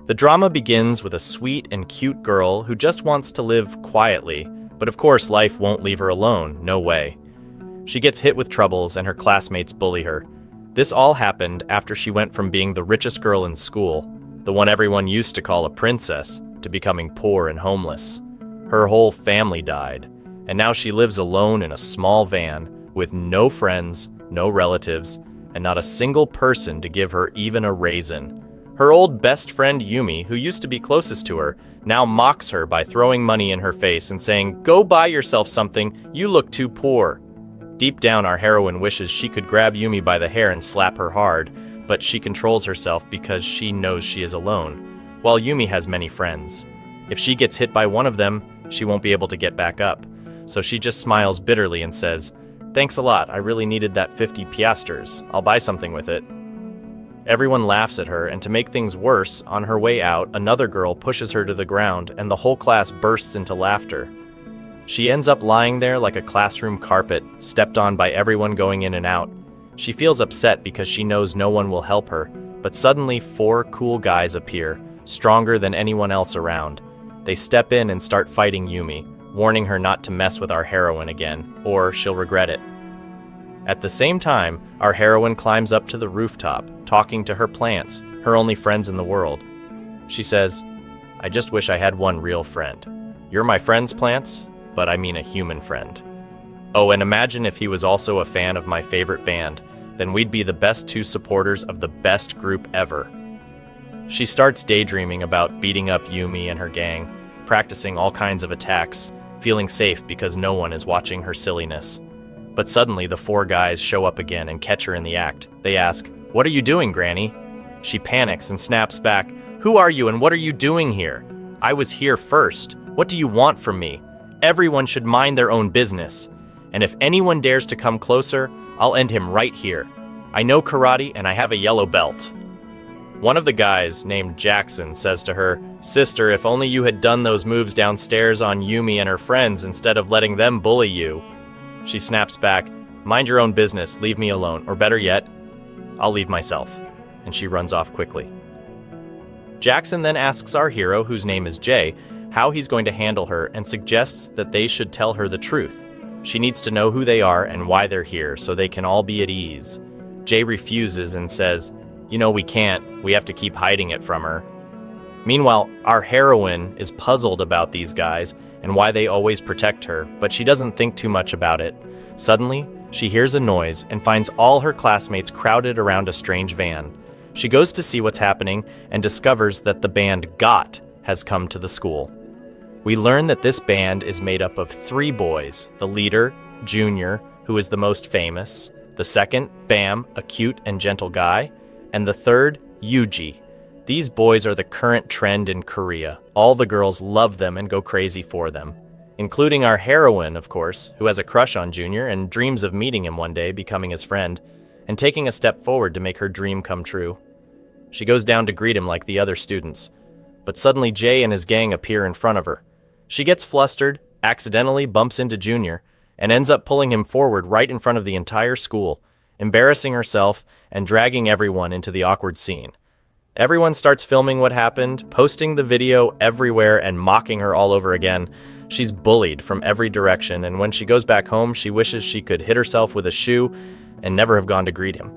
The drama begins with a sweet and cute girl who just wants to live quietly, but of course life won't leave her alone, no way. She gets hit with troubles and her classmates bully her. This all happened after she went from being the richest girl in school, the one everyone used to call a princess, to becoming poor and homeless. Her whole family died, and now she lives alone in a small van with no friends, no relatives, and not a single person to give her even a raisin. Her old best friend Yumi, who used to be closest to her, now mocks her by throwing money in her face and saying, "Go buy yourself something, you look too poor." Deep down, our heroine wishes she could grab Yumi by the hair and slap her hard, but she controls herself because she knows she is alone, while Yumi has many friends. If she gets hit by one of them, she won't be able to get back up. So she just smiles bitterly and says, "Thanks a lot, I really needed that 50 piasters. I'll buy something with it." Everyone laughs at her, and to make things worse, on her way out, another girl pushes her to the ground, and the whole class bursts into laughter. She ends up lying there like a classroom carpet, stepped on by everyone going in and out. She feels upset because she knows no one will help her, but suddenly 4 cool guys appear, stronger than anyone else around. They step in and start fighting Yumi, warning her not to mess with our heroine again, or she'll regret it. At the same time, our heroine climbs up to the rooftop, talking to her plants, her only friends in the world. She says, "I just wish I had one real friend. You're my friends, plants, but I mean a human friend. Oh, and imagine if he was also a fan of my favorite band, then we'd be the best 2 supporters of the best group ever." She starts daydreaming about beating up Yumi and her gang, practicing all kinds of attacks, feeling safe because no one is watching her silliness. But suddenly the 4 guys show up again and catch her in the act. They ask, "What are you doing, Granny?" She panics and snaps back, "Who are you and what are you doing here? I was here first. What do you want from me? Everyone should mind their own business. And if anyone dares to come closer, I'll end him right here. I know karate and I have a yellow belt." One of the guys, named Jackson, says to her, "Sister, if only you had done those moves downstairs on Yumi and her friends instead of letting them bully you." She snaps back, "Mind your own business, leave me alone, or better yet, I'll leave myself," and she runs off quickly. Jackson then asks our hero, whose name is Jay, how he's going to handle her and suggests that they should tell her the truth. She needs to know who they are and why they're here so they can all be at ease. Jay refuses and says, "You know, we can't. We have to keep hiding it from her." Meanwhile, our heroine is puzzled about these guys and why they always protect her, but she doesn't think too much about it. Suddenly, she hears a noise and finds all her classmates crowded around a strange van. She goes to see what's happening and discovers that the band GOT has come to the school. We learn that this band is made up of 3 boys, the leader, Junior, who is the most famous, the second, Bam, a cute and gentle guy, and the third, Yuji. These boys are the current trend in Korea. All the girls love them and go crazy for them, including our heroine, of course, who has a crush on Junior and dreams of meeting him one day, becoming his friend, and taking a step forward to make her dream come true. She goes down to greet him like the other students, but suddenly Jay and his gang appear in front of her. She gets flustered, accidentally bumps into Junior, and ends up pulling him forward right in front of the entire school, embarrassing herself and dragging everyone into the awkward scene. Everyone starts filming what happened, posting the video everywhere and mocking her all over again. She's bullied from every direction, and when she goes back home, she wishes she could hit herself with a shoe and never have gone to greet him.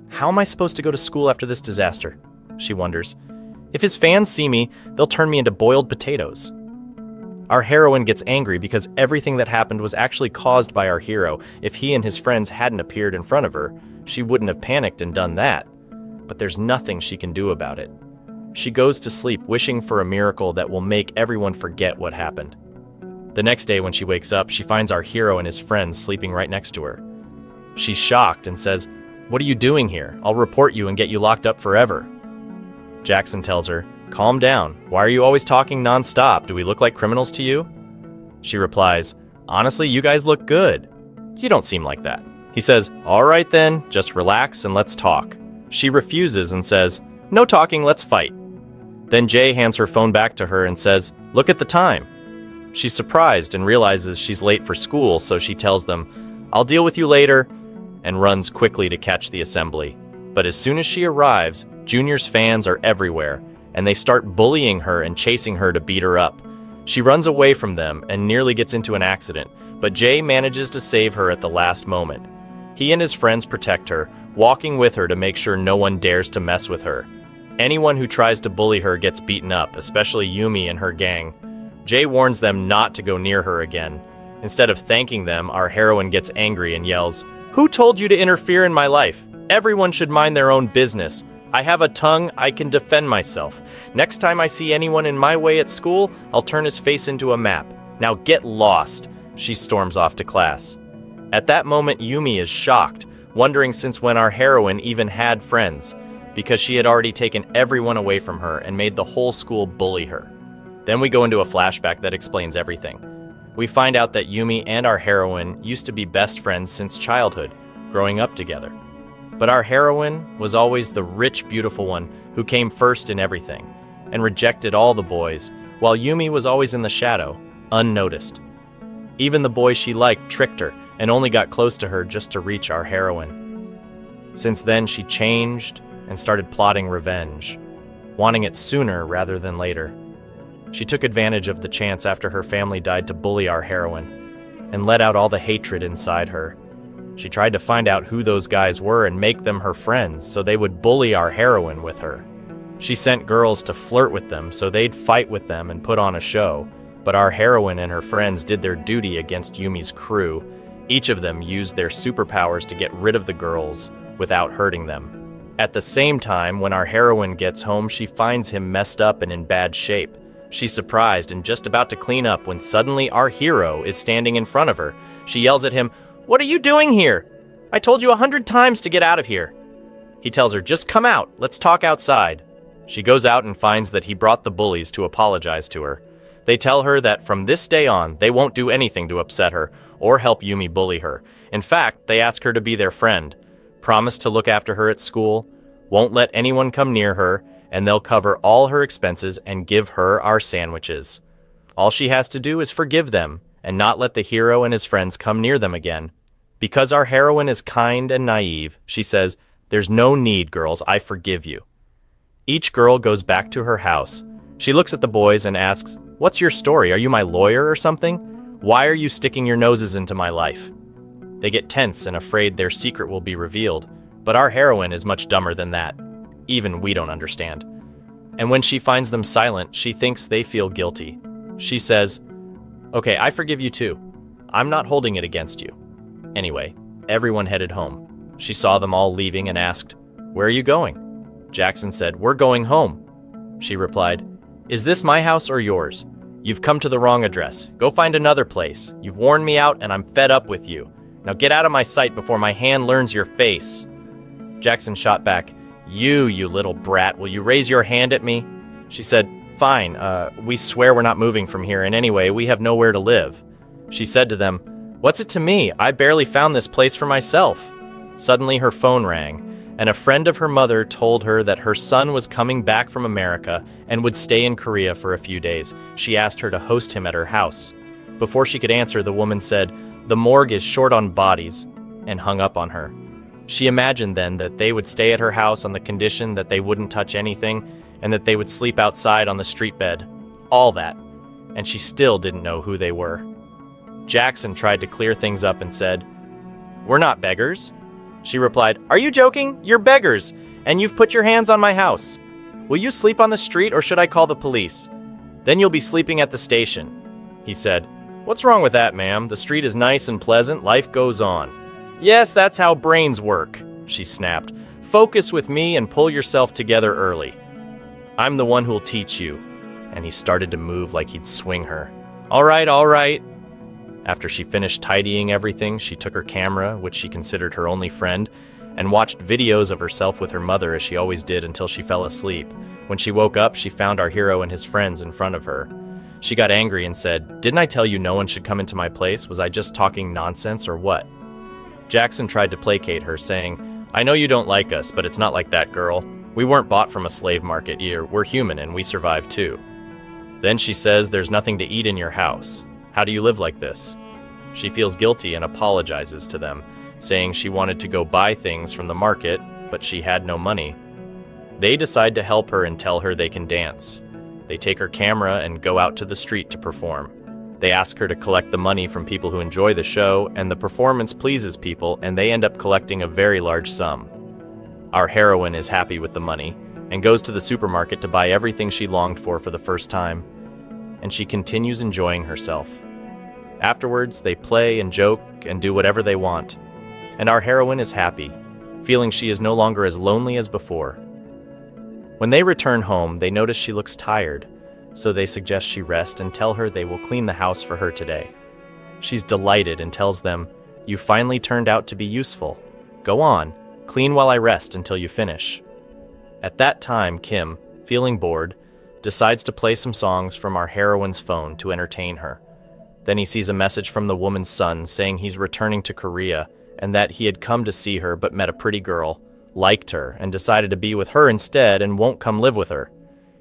How am I supposed to go to school after this disaster? She wonders. If his fans see me, they'll turn me into boiled potatoes. Our heroine gets angry because everything that happened was actually caused by our hero. If he and his friends hadn't appeared in front of her, she wouldn't have panicked and done that. But there's nothing she can do about it. She goes to sleep wishing for a miracle that will make everyone forget what happened. The next day when she wakes up, she finds our hero and his friends sleeping right next to her. She's shocked and says, "What are you doing here? I'll report you and get you locked up forever." Jackson tells her, "Calm down. Why are you always talking nonstop? Do we look like criminals to you?" She replies, "Honestly, you guys look good. You don't seem like that." He says, "All right then, just relax and let's talk." She refuses and says, "No talking, let's fight." Then Jay hands her phone back to her and says, "Look at the time." She's surprised and realizes she's late for school, so she tells them, "I'll deal with you later," and runs quickly to catch the assembly. But as soon as she arrives, Junior's fans are everywhere, and they start bullying her and chasing her to beat her up. She runs away from them and nearly gets into an accident, but Jay manages to save her at the last moment. He and his friends protect her, walking with her to make sure no one dares to mess with her. Anyone who tries to bully her gets beaten up, especially Yumi and her gang. Jay warns them not to go near her again. Instead of thanking them, our heroine gets angry and yells, "Who told you to interfere in my life? Everyone should mind their own business. I have a tongue, I can defend myself. Next time I see anyone in my way at school, I'll turn his face into a map. Now get lost." She storms off to class. At that moment, Yumi is shocked, wondering since when our heroine even had friends, because she had already taken everyone away from her and made the whole school bully her. Then we go into a flashback that explains everything. We find out that Yumi and our heroine used to be best friends since childhood, growing up together. But our heroine was always the rich, beautiful one who came first in everything, and rejected all the boys, while Yumi was always in the shadow, unnoticed. Even the boys she liked tricked her, and only got close to her just to reach our heroine. Since then, she changed and started plotting revenge, wanting it sooner rather than later. She took advantage of the chance after her family died to bully our heroine, and let out all the hatred inside her. She tried to find out who those guys were and make them her friends so they would bully our heroine with her. She sent girls to flirt with them so they'd fight with them and put on a show, but our heroine and her friends did their duty against Yumi's crew. Each of them used their superpowers to get rid of the girls without hurting them. At the same time, when our heroine gets home, she finds him messed up and in bad shape. She's surprised and just about to clean up when suddenly our hero is standing in front of her. She yells at him, "What are you doing here? I told you 100 times to get out of here." He tells her, "Just come out, let's talk outside." She goes out and finds that he brought the bullies to apologize to her. They tell her that from this day on, they won't do anything to upset her or help Yumi bully her. In fact, they ask her to be their friend, promise to look after her at school, won't let anyone come near her, and they'll cover all her expenses and give her our sandwiches. All she has to do is forgive them and not let the hero and his friends come near them again. Because our heroine is kind and naive, she says, "There's no need, girls, I forgive you." Each girl goes back to her house. She looks at the boys and asks, "What's your story? Are you my lawyer or something? Why are you sticking your noses into my life?" They get tense and afraid their secret will be revealed, but our heroine is much dumber than that. Even we don't understand. And when she finds them silent, she thinks they feel guilty. She says, "Okay, I forgive you too. I'm not holding it against you." Anyway, everyone headed home. She saw them all leaving and asked, "Where are you going?" Jackson said, "We're going home." She replied, "Is this my house or yours? You've come to the wrong address. Go find another place. You've worn me out and I'm fed up with you. Now get out of my sight before my hand learns your face." Jackson shot back, You little brat, will you raise your hand at me?" She said, "Fine, we swear we're not moving from here, and anyway, we have nowhere to live." She said to them, "What's it to me? I barely found this place for myself." Suddenly her phone rang, and a friend of her mother told her that her son was coming back from America and would stay in Korea for a few days. She asked her to host him at her house. Before she could answer, the woman said, "The morgue is short on bodies," and hung up on her. She imagined then that they would stay at her house on the condition that they wouldn't touch anything and that they would sleep outside on the street bed. All that. And she still didn't know who they were. Jackson tried to clear things up and said, "We're not beggars." She replied, "Are you joking? You're beggars, and you've put your hands on my house. Will you sleep on the street or should I call the police? Then you'll be sleeping at the station." He said, "What's wrong with that, ma'am? The street is nice and pleasant. Life goes on." "Yes, that's how brains work," she snapped. "Focus with me and pull yourself together early. I'm the one who'll teach you." And he started to move like he'd swing her. All right. After she finished tidying everything, she took her camera, which she considered her only friend, and watched videos of herself with her mother as she always did until she fell asleep. When she woke up, she found our hero and his friends in front of her. She got angry and said, "Didn't I tell you no one should come into my place? Was I just talking nonsense or what?" Jackson tried to placate her, saying, "I know you don't like us, but it's not like that, girl. We weren't bought from a slave market here. We're human and we survive too." Then she says, "There's nothing to eat in your house. How do you live like this?" She feels guilty and apologizes to them, saying she wanted to go buy things from the market, but she had no money. They decide to help her and tell her they can dance. They take her camera and go out to the street to perform. They ask her to collect the money from people who enjoy the show, and the performance pleases people, and they end up collecting a very large sum. Our heroine is happy with the money and goes to the supermarket to buy everything she longed for the first time, and she continues enjoying herself. Afterwards, they play and joke and do whatever they want, and our heroine is happy, feeling she is no longer as lonely as before. When they return home, they notice she looks tired, so they suggest she rest and tell her they will clean the house for her today. She's delighted and tells them, "You finally turned out to be useful. Go on, clean while I rest until you finish." At that time, Kim, feeling bored, decides to play some songs from our heroine's phone to entertain her. Then he sees a message from the woman's son saying he's returning to Korea and that he had come to see her but met a pretty girl, liked her, and decided to be with her instead and won't come live with her.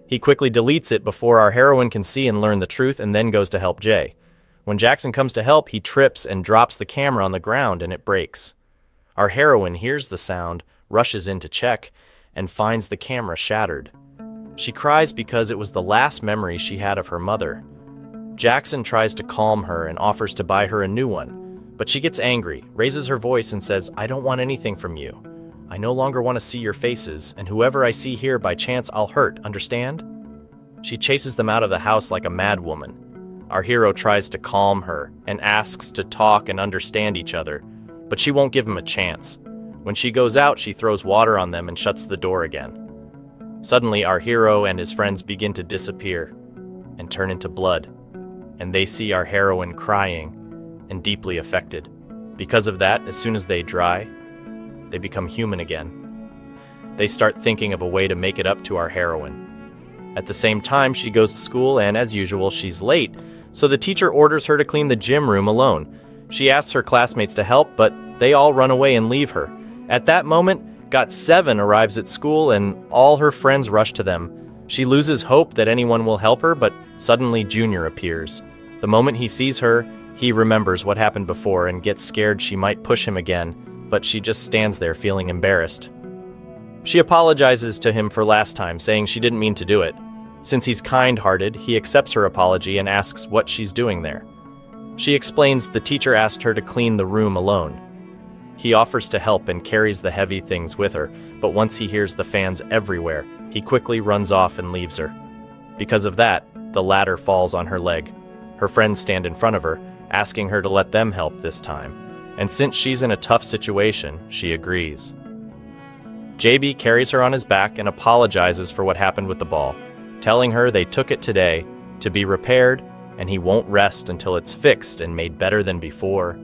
He quickly deletes it before our heroine can see and learn the truth, and then goes to help Jay. When Jackson comes to help, he trips and drops the camera on the ground and it breaks. Our heroine hears the sound, rushes in to check, and finds the camera shattered. She cries because it was the last memory she had of her mother. Jackson tries to calm her and offers to buy her a new one, but she gets angry, raises her voice and says, "I don't want anything from you. I no longer want to see your faces, and whoever I see here by chance I'll hurt, understand?" She chases them out of the house like a mad woman. Our hero tries to calm her and asks to talk and understand each other, but she won't give him a chance. When she goes out, she throws water on them and shuts the door again. Suddenly, our hero and his friends begin to disappear and turn into blood, and they see our heroine crying and deeply affected. Because of that, as soon as they dry, they become human again. They start thinking of a way to make it up to our heroine. At the same time, she goes to school and, as usual, she's late, so the teacher orders her to clean the gym room alone. She asks her classmates to help, but they all run away and leave her. At that moment, Got7 arrives at school and all her friends rush to them. She loses hope that anyone will help her, but suddenly Junior appears. The moment he sees her, he remembers what happened before and gets scared she might push him again, but she just stands there feeling embarrassed. She apologizes to him for last time, saying she didn't mean to do it. Since he's kind-hearted, he accepts her apology and asks what she's doing there. She explains the teacher asked her to clean the room alone. He offers to help and carries the heavy things with her, but once he hears the fans everywhere, he quickly runs off and leaves her. Because of that, the ladder falls on her leg. Her friends stand in front of her, asking her to let them help this time, and since she's in a tough situation, she agrees. JB carries her on his back and apologizes for what happened with the ball, telling her they took it today to be repaired and he won't rest until it's fixed and made better than before.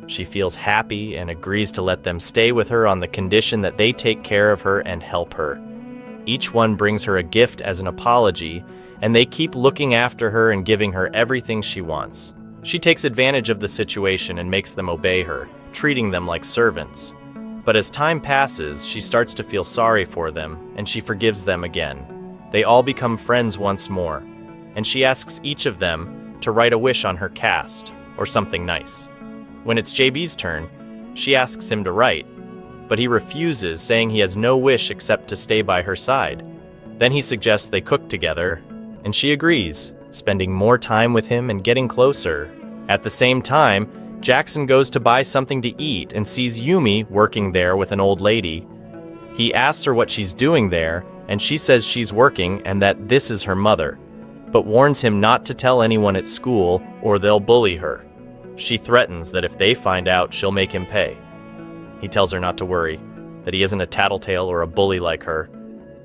She feels happy and agrees to let them stay with her on the condition that they take care of her and help her. Each one brings her a gift as an apology, and they keep looking after her and giving her everything she wants. She takes advantage of the situation and makes them obey her, treating them like servants. But as time passes, she starts to feel sorry for them, and she forgives them again. They all become friends once more, and she asks each of them to write a wish on her cast, or something nice. When it's JB's turn, she asks him to write, but he refuses, saying he has no wish except to stay by her side. Then he suggests they cook together, and she agrees, spending more time with him and getting closer. At the same time, Jackson goes to buy something to eat and sees Yumi working there with an old lady. He asks her what she's doing there, and she says she's working and that this is her mother, but warns him not to tell anyone at school or they'll bully her. She threatens that if they find out, she'll make him pay. He tells her not to worry, that he isn't a tattletale or a bully like her,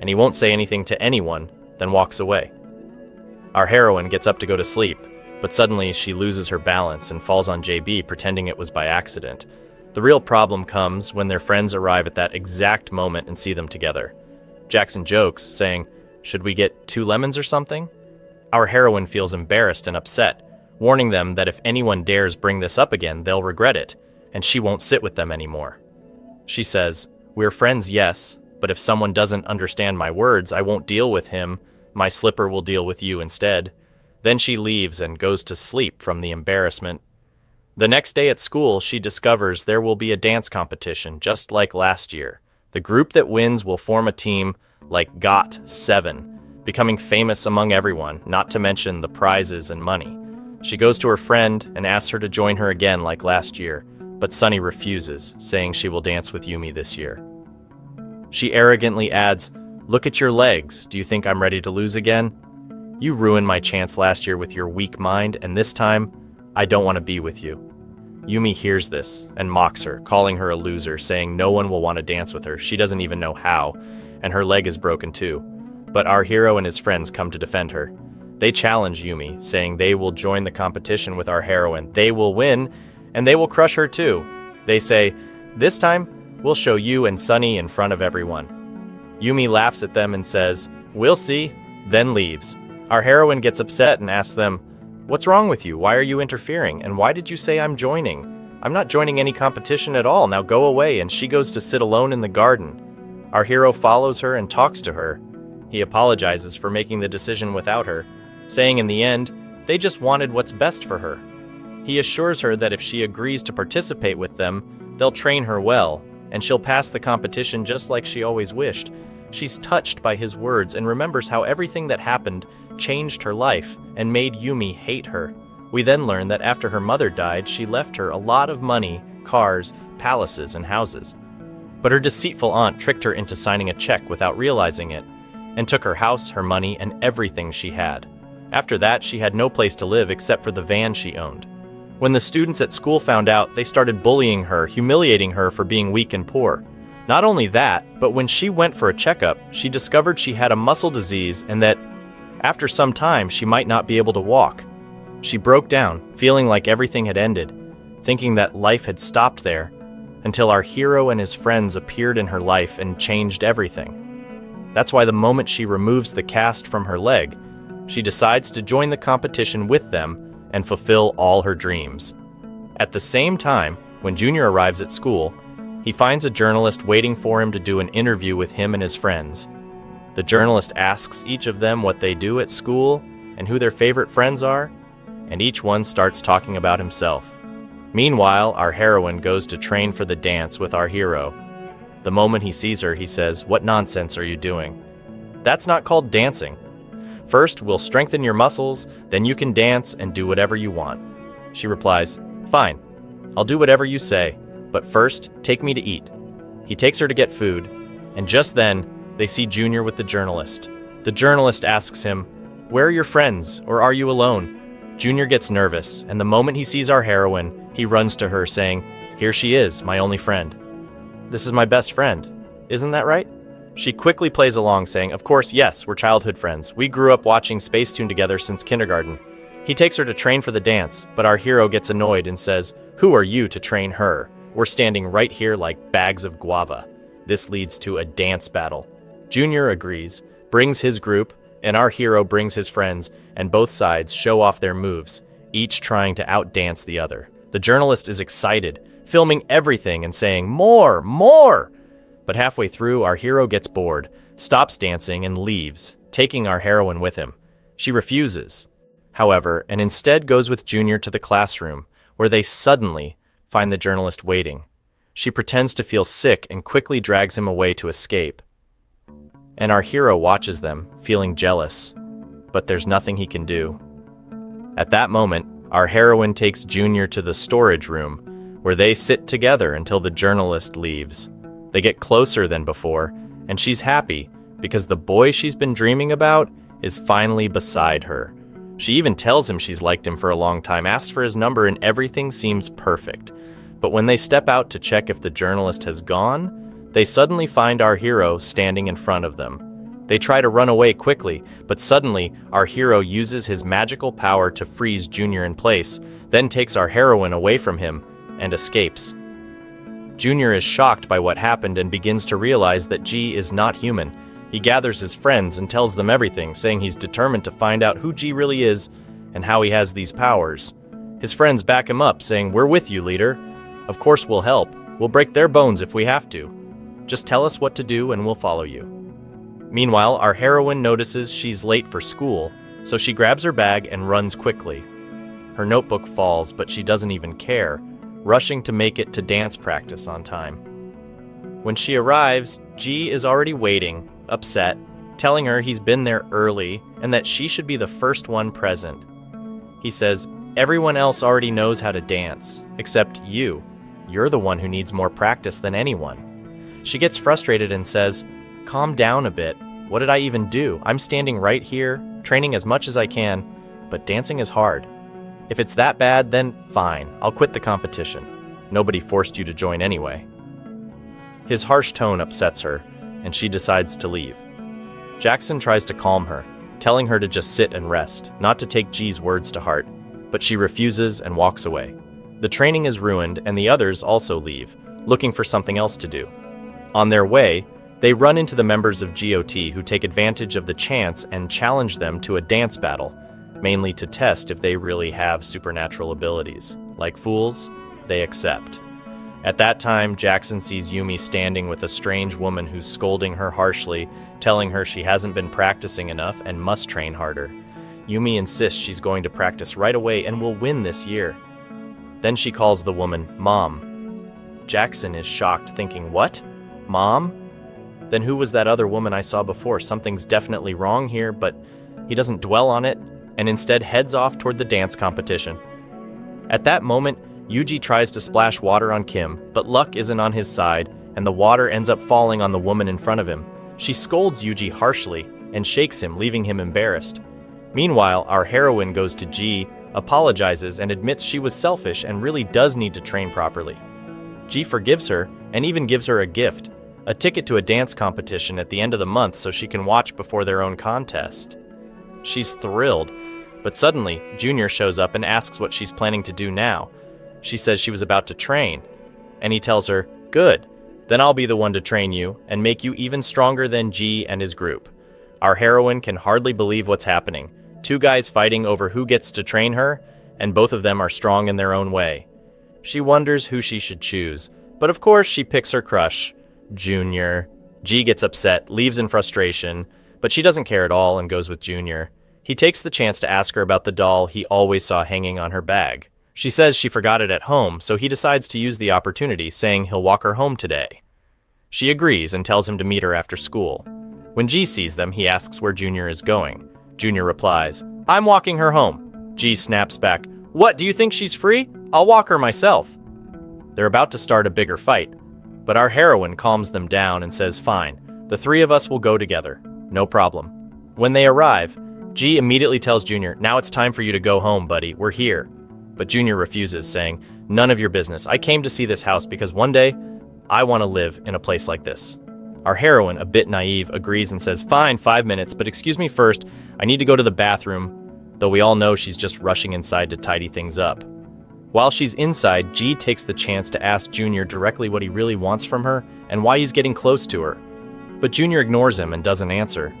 and he won't say anything to anyone, then walks away. Our heroine gets up to go to sleep, but suddenly she loses her balance and falls on JB, pretending it was by accident. The real problem comes when their friends arrive at that exact moment and see them together. Jackson jokes, saying, "Should we get 2 lemons or something?" Our heroine feels embarrassed and upset, warning them that if anyone dares bring this up again, they'll regret it, and she won't sit with them anymore. She says, "We're friends, yes, but if someone doesn't understand my words, I won't deal with him. My slipper will deal with you instead." Then she leaves and goes to sleep from the embarrassment. The next day at school, she discovers there will be a dance competition, just like last year. The group that wins will form a team, like Got 7, becoming famous among everyone, not to mention the prizes and money. She goes to her friend and asks her to join her again like last year, but Sunny refuses, saying she will dance with Yumi this year. She arrogantly adds, "Look at your legs, do you think I'm ready to lose again? You ruined my chance last year with your weak mind, and this time, I don't want to be with you." Yumi hears this and mocks her, calling her a loser, saying no one will want to dance with her, she doesn't even know how, and her leg is broken too. But our hero and his friends come to defend her. They challenge Yumi, saying they will join the competition with our heroine, they will win, and they will crush her too. They say, "This time, we'll show you and Sunny in front of everyone." Yumi laughs at them and says, "We'll see," then leaves. Our heroine gets upset and asks them, "What's wrong with you? Why are you interfering? And why did you say I'm joining? I'm not joining any competition at all. Now go away." And she goes to sit alone in the garden. Our hero follows her and talks to her. He apologizes for making the decision without her, saying in the end, they just wanted what's best for her. He assures her that if she agrees to participate with them, they'll train her well, and she'll pass the competition just like she always wished. She's touched by his words and remembers how everything that happened changed her life and made Yumi hate her. We then learn that after her mother died, she left her a lot of money, cars, palaces, and houses. But her deceitful aunt tricked her into signing a check without realizing it, and took her house, her money, and everything she had. After that, she had no place to live except for the van she owned. When the students at school found out, they started bullying her, humiliating her for being weak and poor. Not only that, but when she went for a checkup, she discovered she had a muscle disease and that, after some time, she might not be able to walk. She broke down, feeling like everything had ended, thinking that life had stopped there, until our hero and his friends appeared in her life and changed everything. That's why the moment she removes the cast from her leg, she decides to join the competition with them and fulfill all her dreams. At the same time, when Junior arrives at school, he finds a journalist waiting for him to do an interview with him and his friends. The journalist asks each of them what they do at school and who their favorite friends are, and each one starts talking about himself. Meanwhile, our heroine goes to train for the dance with our hero. The moment he sees her, he says, "What nonsense are you doing? That's not called dancing. First, we'll strengthen your muscles, then you can dance and do whatever you want." She replies, "Fine, I'll do whatever you say, but first, take me to eat." He takes her to get food, and just then, they see Junior with the journalist. The journalist asks him, "Where are your friends, or are you alone?" Junior gets nervous, and the moment he sees our heroine, he runs to her saying, "Here she is, my only friend." "This is my best friend. Isn't that right?" She quickly plays along, saying, "Of course, yes, we're childhood friends. We grew up watching Spacetoon together since kindergarten." He takes her to train for the dance, but our hero gets annoyed and says, "Who are you to train her? We're standing right here like bags of guava." This leads to a dance battle. Junior agrees, brings his group, and our hero brings his friends, and both sides show off their moves, each trying to outdance the other. The journalist is excited, filming everything and saying, "More, more!" But halfway through, our hero gets bored, stops dancing, and leaves, taking our heroine with him. She refuses, however, and instead goes with Junior to the classroom, where they suddenly find the journalist waiting. She pretends to feel sick and quickly drags him away to escape. And our hero watches them, feeling jealous, but there's nothing he can do. At that moment, our heroine takes Junior to the storage room, where they sit together until the journalist leaves. They get closer than before, and she's happy because the boy she's been dreaming about is finally beside her. She even tells him she's liked him for a long time, asks for his number, and everything seems perfect. But when they step out to check if the journalist has gone, they suddenly find our hero standing in front of them. They try to run away quickly, but suddenly our hero uses his magical power to freeze Junior in place, then takes our heroine away from him and escapes. Junior is shocked by what happened and begins to realize that G is not human. He gathers his friends and tells them everything, saying he's determined to find out who G really is and how he has these powers. His friends back him up, saying, "We're with you, leader. Of course we'll help. We'll break their bones if we have to. Just tell us what to do and we'll follow you." Meanwhile, our heroine notices she's late for school, so she grabs her bag and runs quickly. Her notebook falls, but she doesn't even care, rushing to make it to dance practice on time. When she arrives, G is already waiting, upset, telling her he's been there early and that she should be the first one present. He says, "Everyone else already knows how to dance, except you. You're the one who needs more practice than anyone." She gets frustrated and says, "Calm down a bit. What did I even do? I'm standing right here, training as much as I can, but dancing is hard. If it's that bad, then fine, I'll quit the competition. Nobody forced you to join anyway." His harsh tone upsets her, and she decides to leave. Jackson tries to calm her, telling her to just sit and rest, not to take G's words to heart, but she refuses and walks away. The training is ruined, and the others also leave, looking for something else to do. On their way, they run into the members of GOT who take advantage of the chance and challenge them to a dance battle, mainly to test if they really have supernatural abilities. Like fools, they accept. At that time, Jackson sees Yumi standing with a strange woman who's scolding her harshly, telling her she hasn't been practicing enough and must train harder. Yumi insists she's going to practice right away and will win this year. Then she calls the woman Mom. Jackson is shocked, thinking, "What? Mom? Then who was that other woman I saw before? Something's definitely wrong here," but he doesn't dwell on it and instead heads off toward the dance competition. At that moment, Yuji tries to splash water on Kim, but luck isn't on his side, and the water ends up falling on the woman in front of him. She scolds Yuji harshly and shakes him, leaving him embarrassed. Meanwhile, our heroine goes to G, apologizes, and admits she was selfish and really does need to train properly. G forgives her and even gives her a gift, a ticket to a dance competition at the end of the month so she can watch before their own contest. She's thrilled, but suddenly, Junior shows up and asks what she's planning to do now. She says she was about to train, and he tells her, "Good, then I'll be the one to train you and make you even stronger than G and his group." Our heroine can hardly believe what's happening. Two guys fighting over who gets to train her, and both of them are strong in their own way. She wonders who she should choose, but of course she picks her crush, Junior. G gets upset, leaves in frustration, but she doesn't care at all and goes with Junior. He takes the chance to ask her about the doll he always saw hanging on her bag. She says she forgot it at home, so he decides to use the opportunity, saying he'll walk her home today. She agrees and tells him to meet her after school. When G sees them, he asks where Junior is going. Junior replies, "I'm walking her home." G snaps back, "What, do you think she's free? I'll walk her myself." They're about to start a bigger fight, but our heroine calms them down and says, "Fine, the three of us will go together. No problem." When they arrive, G immediately tells Junior, "Now it's time for you to go home, buddy. We're here." But Junior refuses, saying, "None of your business. I came to see this house because one day, I want to live in a place like this." Our heroine, a bit naive, agrees and says, "Fine, 5 minutes, but excuse me first, I need to go to the bathroom," though we all know she's just rushing inside to tidy things up. While she's inside, G takes the chance to ask Junior directly what he really wants from her and why he's getting close to her. But Junior ignores him and doesn't answer.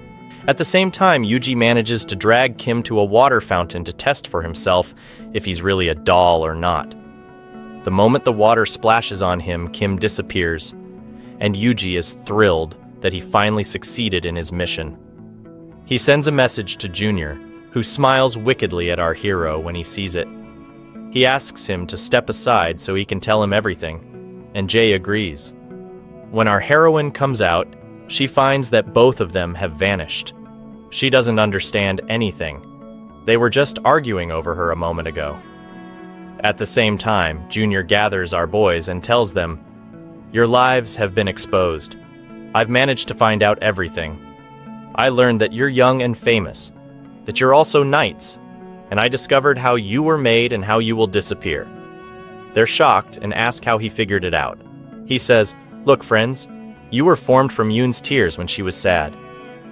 At the same time, Yuji manages to drag Kim to a water fountain to test for himself if he's really a doll or not. The moment the water splashes on him, Kim disappears, and Yuji is thrilled that he finally succeeded in his mission. He sends a message to Junior, who smiles wickedly at our hero when he sees it. He asks him to step aside so he can tell him everything, and Jay agrees. When our heroine comes out, she finds that both of them have vanished. She doesn't understand anything. They were just arguing over her a moment ago. At the same time, Junior gathers our boys and tells them, "Your lives have been exposed. I've managed to find out everything. I learned that you're young and famous, that you're also knights, and I discovered how you were made and how you will disappear." They're shocked and ask how he figured it out. He says, "Look, friends, you were formed from Yoon's tears when she was sad.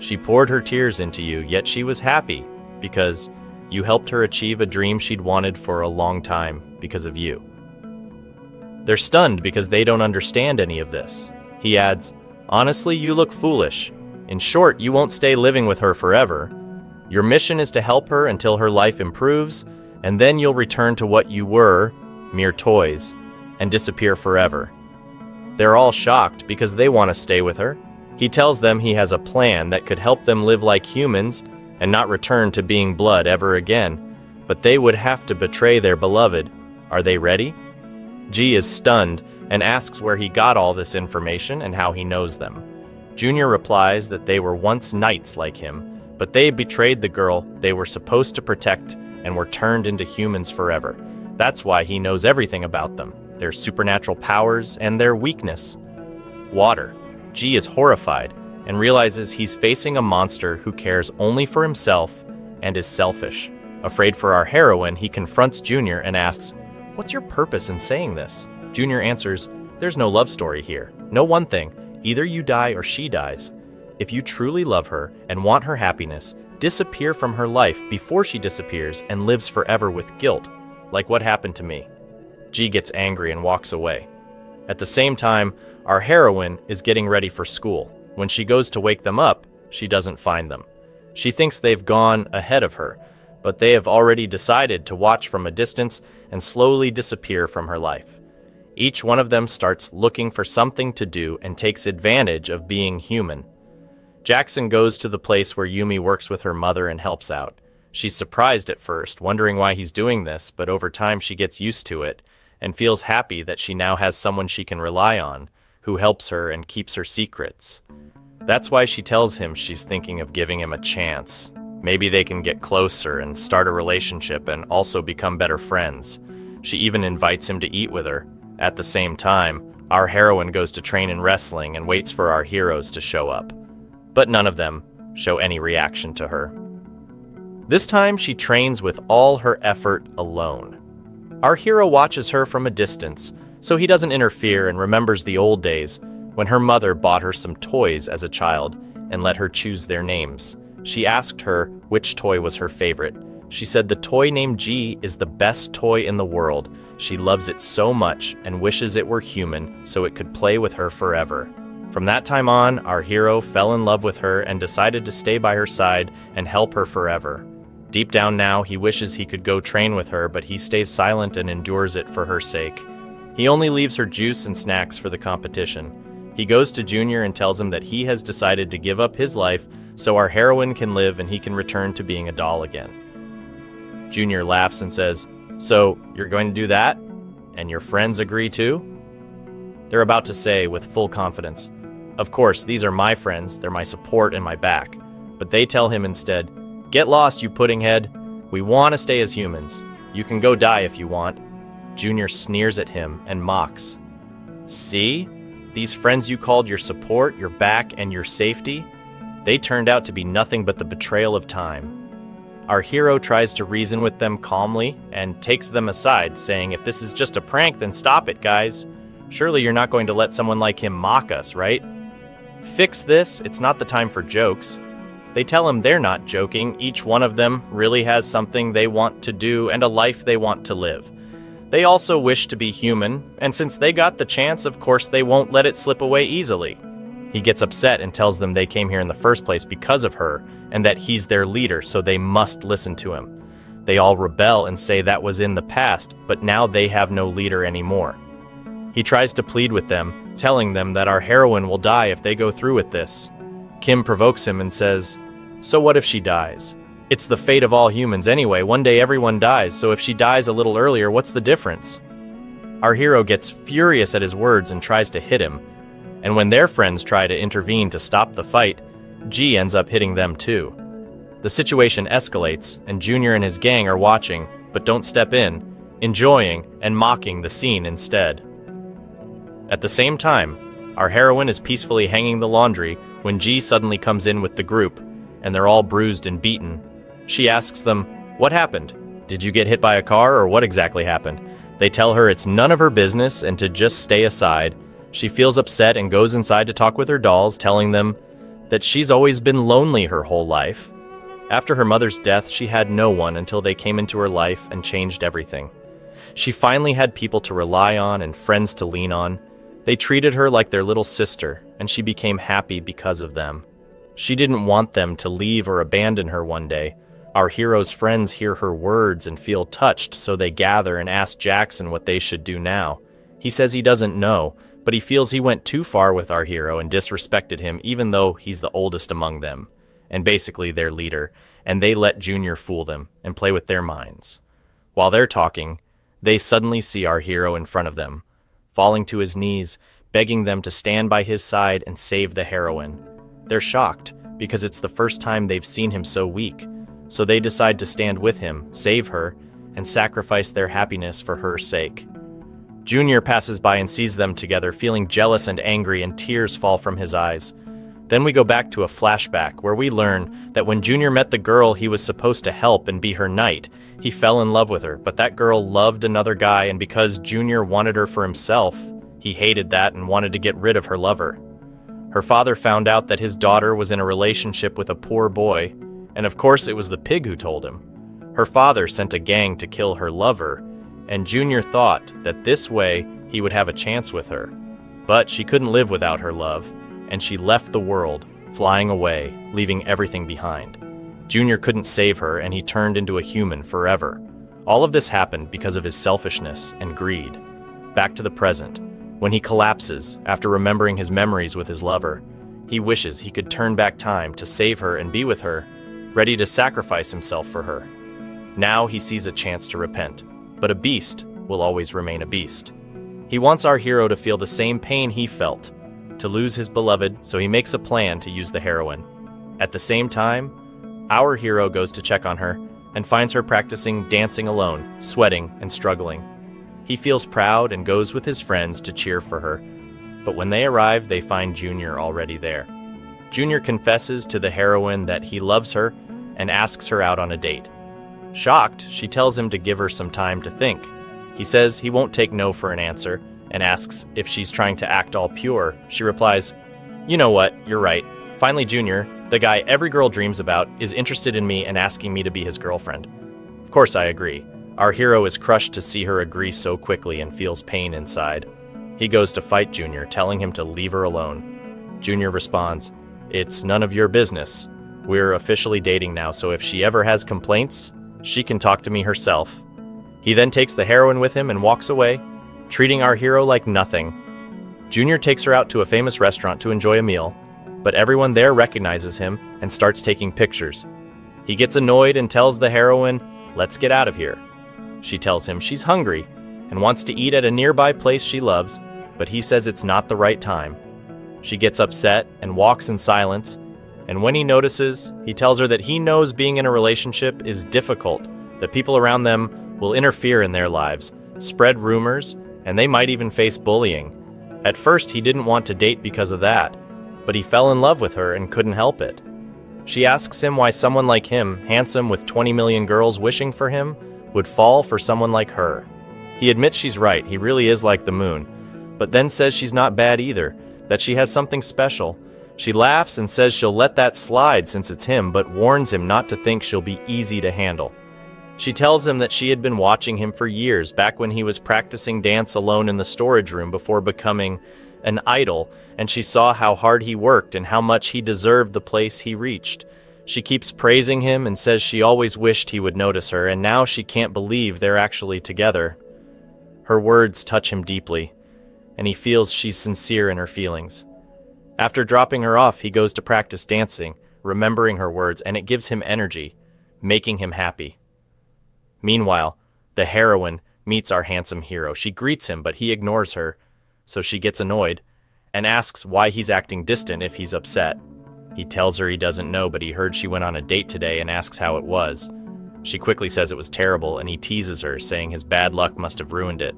She poured her tears into you, yet she was happy because you helped her achieve a dream she'd wanted for a long time because of you." They're stunned because they don't understand any of this. He adds, "Honestly, you look foolish. In short, you won't stay living with her forever. Your mission is to help her until her life improves, and then you'll return to what you were, mere toys, and disappear forever." They're all shocked because they want to stay with her. He tells them he has a plan that could help them live like humans and not return to being blood ever again, but they would have to betray their beloved. Are they ready? G is stunned and asks where he got all this information and how he knows them. Junior replies that they were once knights like him, but they betrayed the girl they were supposed to protect and were turned into humans forever. That's why he knows everything about them, their supernatural powers and their weakness. Water. G is horrified and realizes he's facing a monster who cares only for himself and is selfish. Afraid for our heroine, he confronts Junior and asks, "What's your purpose in saying this?" Junior answers, "There's no love story here. Know one thing, either you die or she dies. If you truly love her and want her happiness, disappear from her life before she disappears and lives forever with guilt, like what happened to me." G gets angry and walks away. At the same time, our heroine is getting ready for school. When she goes to wake them up, she doesn't find them. She thinks they've gone ahead of her, but they have already decided to watch from a distance and slowly disappear from her life. Each one of them starts looking for something to do and takes advantage of being human. Jackson goes to the place where Yumi works with her mother and helps out. She's surprised at first, wondering why he's doing this, but over time she gets used to it and feels happy that she now has someone she can rely on, who helps her and keeps her secrets. That's why she tells him she's thinking of giving him a chance. Maybe they can get closer and start a relationship and also become better friends. She even invites him to eat with her. At the same time, our heroine goes to train in wrestling and waits for our heroes to show up. But none of them show any reaction to her. This time she trains with all her effort alone. Our hero watches her from a distance, so he doesn't interfere and remembers the old days when her mother bought her some toys as a child and let her choose their names. She asked her which toy was her favorite. She said the toy named G is the best toy in the world. She loves it so much and wishes it were human so it could play with her forever. From that time on, our hero fell in love with her and decided to stay by her side and help her forever. Deep down now, he wishes he could go train with her, but he stays silent and endures it for her sake. He only leaves her juice and snacks for the competition. He goes to Junior and tells him that he has decided to give up his life so our heroine can live and he can return to being a doll again. Junior laughs and says, "So, you're going to do that? And your friends agree too?" They're about to say with full confidence, "Of course, these are my friends, they're my support and my back." But they tell him instead, "Get lost, you pudding head. We want to stay as humans. You can go die if you want." Junior sneers at him and mocks. "See? These friends you called your support, your back, and your safety? They turned out to be nothing but the betrayal of time." Our hero tries to reason with them calmly and takes them aside, saying, "If this is just a prank, then stop it, guys. Surely you're not going to let someone like him mock us, right? Fix this, it's not the time for jokes." They tell him they're not joking. Each one of them really has something they want to do and a life they want to live. They also wish to be human, and since they got the chance, of course they won't let it slip away easily. He gets upset and tells them they came here in the first place because of her, and that he's their leader, so they must listen to him. They all rebel and say that was in the past, but now they have no leader anymore. He tries to plead with them, telling them that our heroine will die if they go through with this. Kim provokes him and says, "So what if she dies? It's the fate of all humans anyway. One day everyone dies, so if she dies a little earlier, what's the difference?" Our hero gets furious at his words and tries to hit him. And when their friends try to intervene to stop the fight, G ends up hitting them too. The situation escalates, and Junior and his gang are watching, but don't step in, enjoying and mocking the scene instead. At the same time, our heroine is peacefully hanging the laundry when G suddenly comes in with the group, and they're all bruised and beaten. She asks them, "What happened? Did you get hit by a car, or what exactly happened?" They tell her it's none of her business and to just stay aside. She feels upset and goes inside to talk with her dolls, telling them that she's always been lonely her whole life. After her mother's death, she had no one until they came into her life and changed everything. She finally had people to rely on and friends to lean on. They treated her like their little sister, and she became happy because of them. She didn't want them to leave or abandon her one day. Our hero's friends hear her words and feel touched, so they gather and ask Jackson what they should do now. He says he doesn't know, but he feels he went too far with our hero and disrespected him even though he's the oldest among them, and basically their leader, and they let Junior fool them and play with their minds. While they're talking, they suddenly see our hero in front of them, falling to his knees, begging them to stand by his side and save the heroine. They're shocked because it's the first time they've seen him so weak, so they decide to stand with him, save her, and sacrifice their happiness for her sake. Junior passes by and sees them together, feeling jealous and angry, and tears fall from his eyes. Then we go back to a flashback where we learn that when Junior met the girl he was supposed to help and be her knight, he fell in love with her, but that girl loved another guy, and because Junior wanted her for himself, he hated that and wanted to get rid of her lover. Her father found out that his daughter was in a relationship with a poor boy, and of course it was the pig who told him. Her father sent a gang to kill her lover, and Junior thought that this way he would have a chance with her. But she couldn't live without her love, and she left the world, flying away, leaving everything behind. Junior couldn't save her, and he turned into a human forever. All of this happened because of his selfishness and greed. Back to the present, when he collapses after remembering his memories with his lover, he wishes he could turn back time to save her and be with her, ready to sacrifice himself for her. Now he sees a chance to repent, but a beast will always remain a beast. He wants our hero to feel the same pain he felt, to lose his beloved, so he makes a plan to use the heroine. At the same time, our hero goes to check on her and finds her practicing dancing alone, sweating and struggling. He feels proud and goes with his friends to cheer for her, but when they arrive, they find Junior already there. Junior confesses to the heroine that he loves her and asks her out on a date. Shocked, she tells him to give her some time to think. He says he won't take no for an answer, and asks if she's trying to act all pure. She replies, "You know what, you're right. Finally, Junior, the guy every girl dreams about, is interested in me and asking me to be his girlfriend." Of course I agree. Our hero is crushed to see her agree so quickly and feels pain inside. He goes to fight Junior, telling him to leave her alone. Junior responds, "It's none of your business. We're officially dating now, so if she ever has complaints, she can talk to me herself." He then takes the heroine with him and walks away, treating our hero like nothing. Junior takes her out to a famous restaurant to enjoy a meal, but everyone there recognizes him and starts taking pictures. He gets annoyed and tells the heroine, "Let's get out of here." She tells him she's hungry and wants to eat at a nearby place she loves, but he says it's not the right time. She gets upset and walks in silence, and when he notices, he tells her that he knows being in a relationship is difficult, that people around them will interfere in their lives, spread rumors, and they might even face bullying. At first, he didn't want to date because of that, but he fell in love with her and couldn't help it. She asks him why someone like him, handsome with 20 million girls wishing for him, would fall for someone like her. He admits she's right, he really is like the moon, but then says she's not bad either, that she has something special. She laughs and says she'll let that slide since it's him, but warns him not to think she'll be easy to handle. She tells him that she had been watching him for years, back when he was practicing dance alone in the storage room before becoming an idol, and she saw how hard he worked and how much he deserved the place he reached. She keeps praising him and says she always wished he would notice her, and now she can't believe they're actually together. Her words touch him deeply, and he feels she's sincere in her feelings. After dropping her off, he goes to practice dancing, remembering her words, and it gives him energy, making him happy. Meanwhile, the heroine meets our handsome hero. She greets him, but he ignores her, so she gets annoyed and asks why he's acting distant if he's upset. He tells her he doesn't know, but he heard she went on a date today and asks how it was. She quickly says it was terrible, and he teases her, saying his bad luck must have ruined it.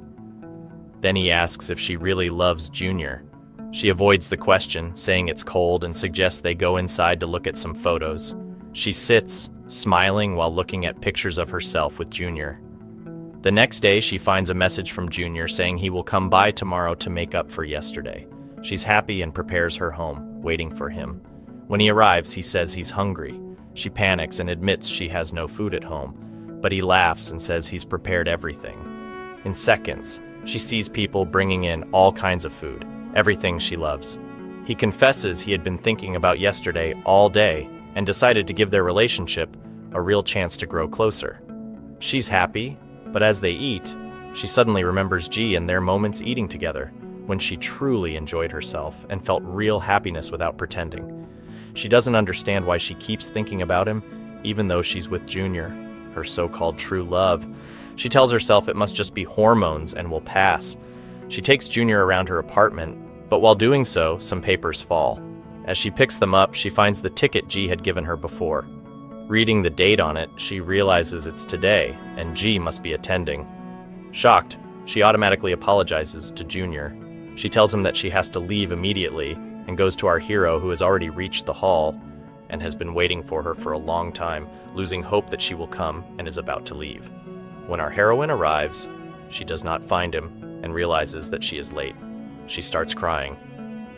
Then he asks if she really loves Junior. She avoids the question, saying it's cold, and suggests they go inside to look at some photos. She sits, smiling while looking at pictures of herself with Junior. The next day, she finds a message from Junior saying he will come by tomorrow to make up for yesterday. She's happy and prepares her home, waiting for him. When he arrives, he says he's hungry. She panics and admits she has no food at home, but he laughs and says he's prepared everything. In seconds, she sees people bringing in all kinds of food, everything she loves. He confesses he had been thinking about yesterday all day and decided to give their relationship a real chance to grow closer. She's happy, but as they eat, she suddenly remembers G and their moments eating together, when she truly enjoyed herself and felt real happiness without pretending. She doesn't understand why she keeps thinking about him, even though she's with Junior, her so-called true love. She tells herself it must just be hormones and will pass. She takes Junior around her apartment, But while doing so, some papers fall. As she picks them up, she finds the ticket G had given her before. Reading the date on it, she realizes it's today, and G must be attending. Shocked, she automatically apologizes to Junior. She tells him that she has to leave immediately, and goes to our hero, who has already reached the hall and has been waiting for her for a long time, losing hope that she will come and is about to leave. When our heroine arrives, she does not find him and realizes that she is late. She starts crying,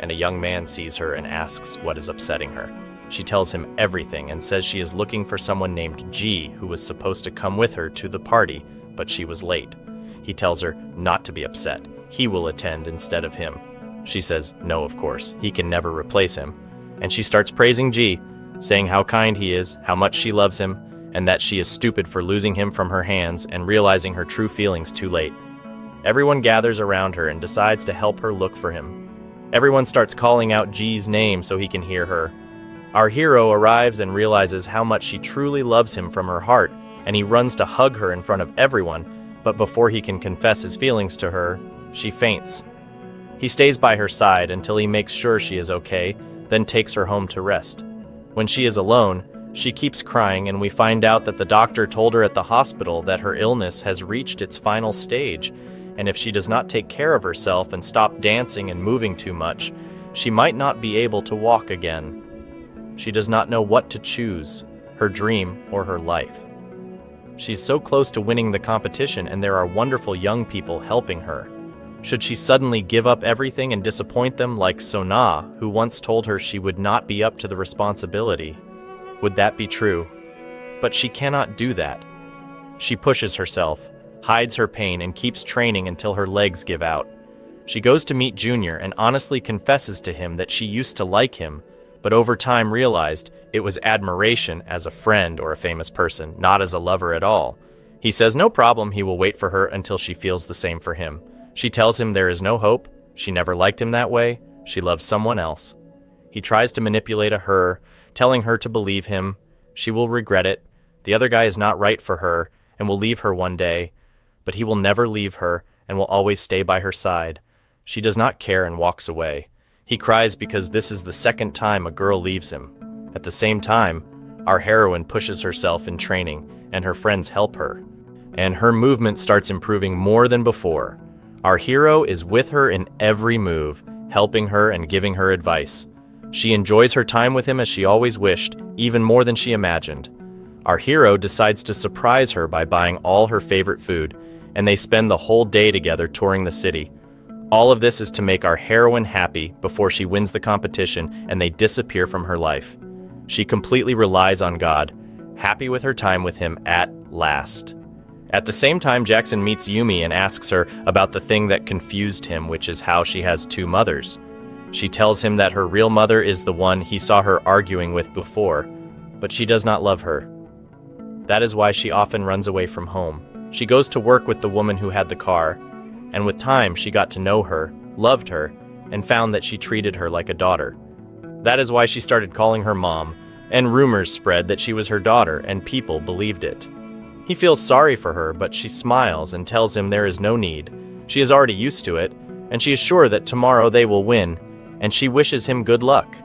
and a young man sees her and asks what is upsetting her. She tells him everything and says she is looking for someone named G who was supposed to come with her to the party, but she was late. He tells her not to be upset. He will attend instead of him. She says no, of course. He can never replace him. And she starts praising G, saying how kind he is, how much she loves him, and that she is stupid for losing him from her hands and realizing her true feelings too late. Everyone gathers around her and decides to help her look for him. Everyone starts calling out G's name so he can hear her. Our hero arrives and realizes how much she truly loves him from her heart, and he runs to hug her in front of everyone, but before he can confess his feelings to her, she faints. He stays by her side until he makes sure she is okay, then takes her home to rest. When she is alone, she keeps crying, and we find out that the doctor told her at the hospital that her illness has reached its final stage, and if she does not take care of herself and stop dancing and moving too much, she might not be able to walk again. She does not know what to choose, her dream or her life. She's so close to winning the competition, and there are wonderful young people helping her. Should she suddenly give up everything and disappoint them like Sona, who once told her she would not be up to the responsibility? Would that be true? But she cannot do that. She pushes herself, hides her pain, and keeps training until her legs give out. She goes to meet Junior and honestly confesses to him that she used to like him, but over time realized it was admiration as a friend or a famous person, not as a lover at all. He says no problem, he will wait for her until she feels the same for him. She tells him there is no hope, she never liked him that way, she loves someone else. He tries to manipulate her, telling her to believe him. She will regret it. The other guy is not right for her and will leave her one day, but he will never leave her and will always stay by her side. She does not care and walks away. He cries because this is the second time a girl leaves him. At the same time, our heroine pushes herself in training, and her friends help her. And her movement starts improving more than before. Our hero is with her in every move, helping her and giving her advice. She enjoys her time with him as she always wished, even more than she imagined. Our hero decides to surprise her by buying all her favorite food, and they spend the whole day together touring the city. All of this is to make our heroine happy before she wins the competition and they disappear from her life. She completely relies on God, happy with her time with him at last. At the same time, Jackson meets Yumi and asks her about the thing that confused him, which is how she has two mothers. She tells him that her real mother is the one he saw her arguing with before, but she does not love her. That is why she often runs away from home. She goes to work with the woman who had the car, and with time she got to know her, loved her, and found that she treated her like a daughter. That is why she started calling her mom, and rumors spread that she was her daughter, and people believed it. He feels sorry for her, but she smiles and tells him there is no need. She is already used to it, and she is sure that tomorrow they will win, and she wishes him good luck.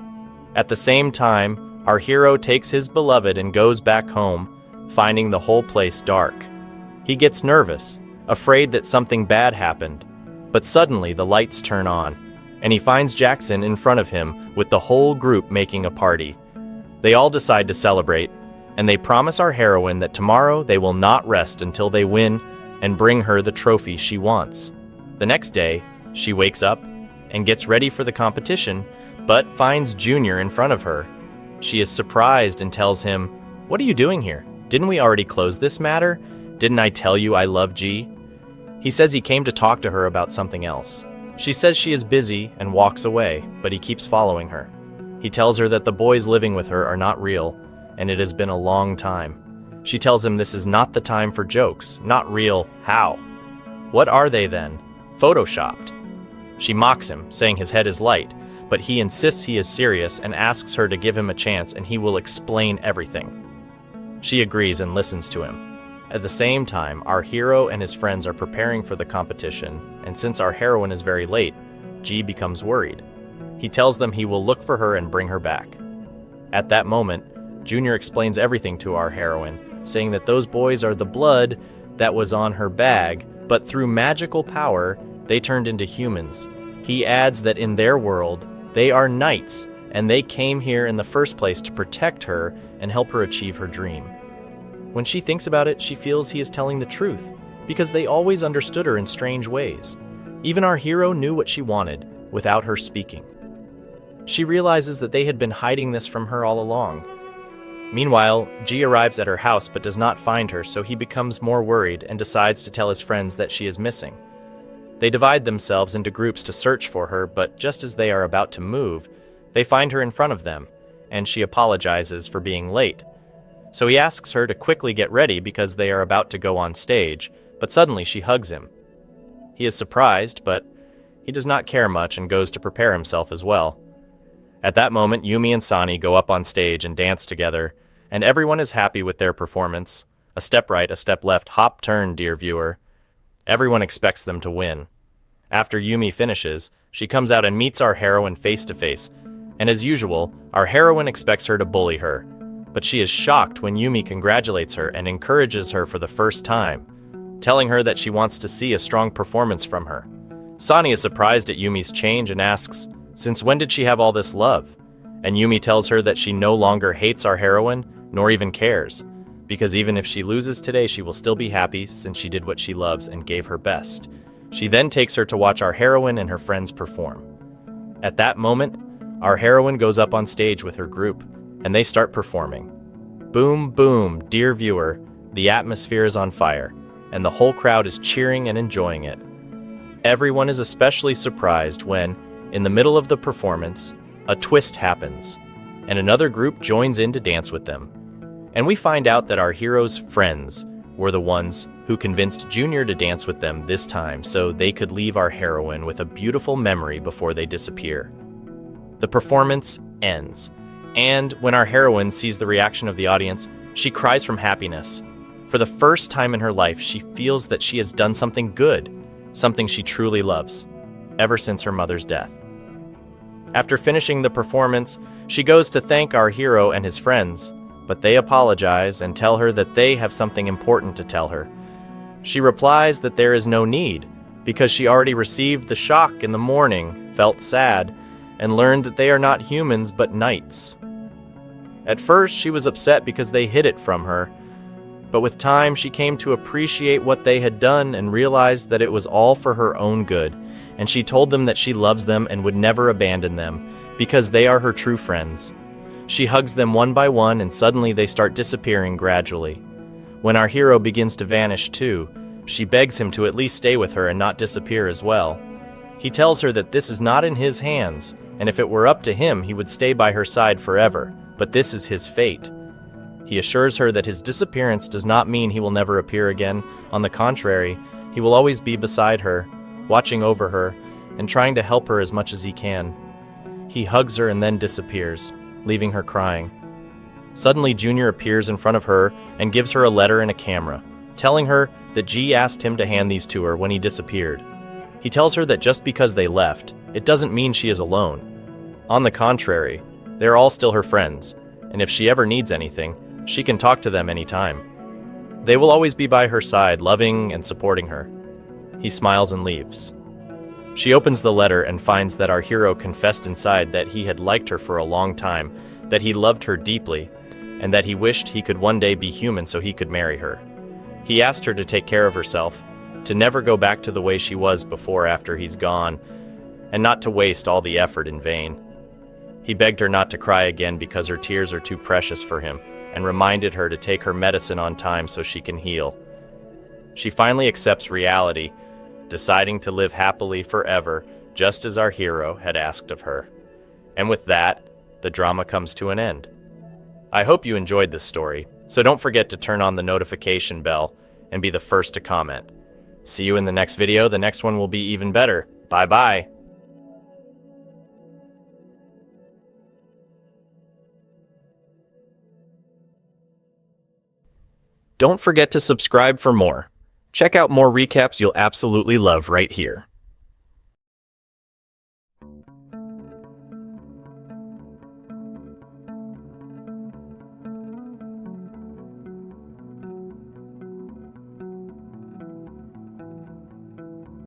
At the same time, our hero takes his beloved and goes back home, finding the whole place dark. He gets nervous, afraid that something bad happened, but suddenly the lights turn on, and he finds Jackson in front of him with the whole group making a party. They all decide to celebrate, and they promise our heroine that tomorrow they will not rest until they win and bring her the trophy she wants. The next day, she wakes up and gets ready for the competition, but finds Junior in front of her. She is surprised and tells him, "What are you doing here? Didn't we already close this matter? Didn't I tell you I love G?" He says he came to talk to her about something else. She says she is busy and walks away, but he keeps following her. He tells her that the boys living with her are not real, and it has been a long time. She tells him this is not the time for jokes, not real. How? What are they then? Photoshopped. She mocks him, saying his head is light, but he insists he is serious and asks her to give him a chance and he will explain everything. She agrees and listens to him. At the same time, our hero and his friends are preparing for the competition, and since our heroine is very late, G becomes worried. He tells them he will look for her and bring her back. At that moment, Junior explains everything to our heroine, saying that those boys are the blood that was on her bag, but through magical power, they turned into humans. He adds that in their world, they are knights, and they came here in the first place to protect her and help her achieve her dream. When she thinks about it, she feels he is telling the truth, because they always understood her in strange ways. Even our hero knew what she wanted, without her speaking. She realizes that they had been hiding this from her all along. Meanwhile, G arrives at her house but does not find her, so he becomes more worried and decides to tell his friends that she is missing. They divide themselves into groups to search for her, but just as they are about to move, they find her in front of them, and she apologizes for being late. So he asks her to quickly get ready because they are about to go on stage, but suddenly she hugs him. He is surprised, but he does not care much and goes to prepare himself as well. At that moment, Yumi and Sani go up on stage and dance together, and everyone is happy with their performance. A step right, a step left, hop turn, dear viewer. Everyone expects them to win. After Yumi finishes, she comes out and meets our heroine face to face, and as usual, our heroine expects her to bully her. But she is shocked when Yumi congratulates her and encourages her for the first time, telling her that she wants to see a strong performance from her. Sani is surprised at Yumi's change and asks, since when did she have all this love? And Yumi tells her that she no longer hates our heroine, nor even cares, because even if she loses today, she will still be happy since she did what she loves and gave her best. She then takes her to watch our heroine and her friends perform. At that moment, our heroine goes up on stage with her group, and they start performing. Boom, boom, dear viewer, the atmosphere is on fire, and the whole crowd is cheering and enjoying it. Everyone is especially surprised when, in the middle of the performance, a twist happens, and another group joins in to dance with them. And we find out that our hero's friends were the ones who convinced Junior to dance with them this time so they could leave our heroine with a beautiful memory before they disappear. The performance ends, and when our heroine sees the reaction of the audience, she cries from happiness. For the first time in her life, she feels that she has done something good, something she truly loves, ever since her mother's death. After finishing the performance, she goes to thank our hero and his friends, but they apologize and tell her that they have something important to tell her. She replies that there is no need, because she already received the shock in the morning, felt sad, and learned that they are not humans but knights. At first, she was upset because they hid it from her, but with time she came to appreciate what they had done and realized that it was all for her own good, and she told them that she loves them and would never abandon them, because they are her true friends. She hugs them one by one, and suddenly they start disappearing gradually. When our hero begins to vanish too, she begs him to at least stay with her and not disappear as well. He tells her that this is not in his hands, and if it were up to him, he would stay by her side forever, but this is his fate. He assures her that his disappearance does not mean he will never appear again. On the contrary, he will always be beside her, watching over her, and trying to help her as much as he can. He hugs her and then disappears, leaving her crying. Suddenly, Junior appears in front of her and gives her a letter and a camera, telling her that G asked him to hand these to her when he disappeared. He tells her that just because they left, it doesn't mean she is alone. On the contrary, they're all still her friends, and if she ever needs anything, she can talk to them anytime. They will always be by her side, loving and supporting her. He smiles and leaves. She opens the letter and finds that our hero confessed inside that he had liked her for a long time, that he loved her deeply, and that he wished he could one day be human so he could marry her. He asked her to take care of herself, to never go back to the way she was before after he's gone, and not to waste all the effort in vain. He begged her not to cry again because her tears are too precious for him, and reminded her to take her medicine on time so she can heal. She finally accepts reality, deciding to live happily forever, just as our hero had asked of her. And with that, the drama comes to an end. I hope you enjoyed this story, so don't forget to turn on the notification bell and be the first to comment. See you in the next video. The next one will be even better. Bye-bye. Don't forget to subscribe for more. Check out more recaps you'll absolutely love right here.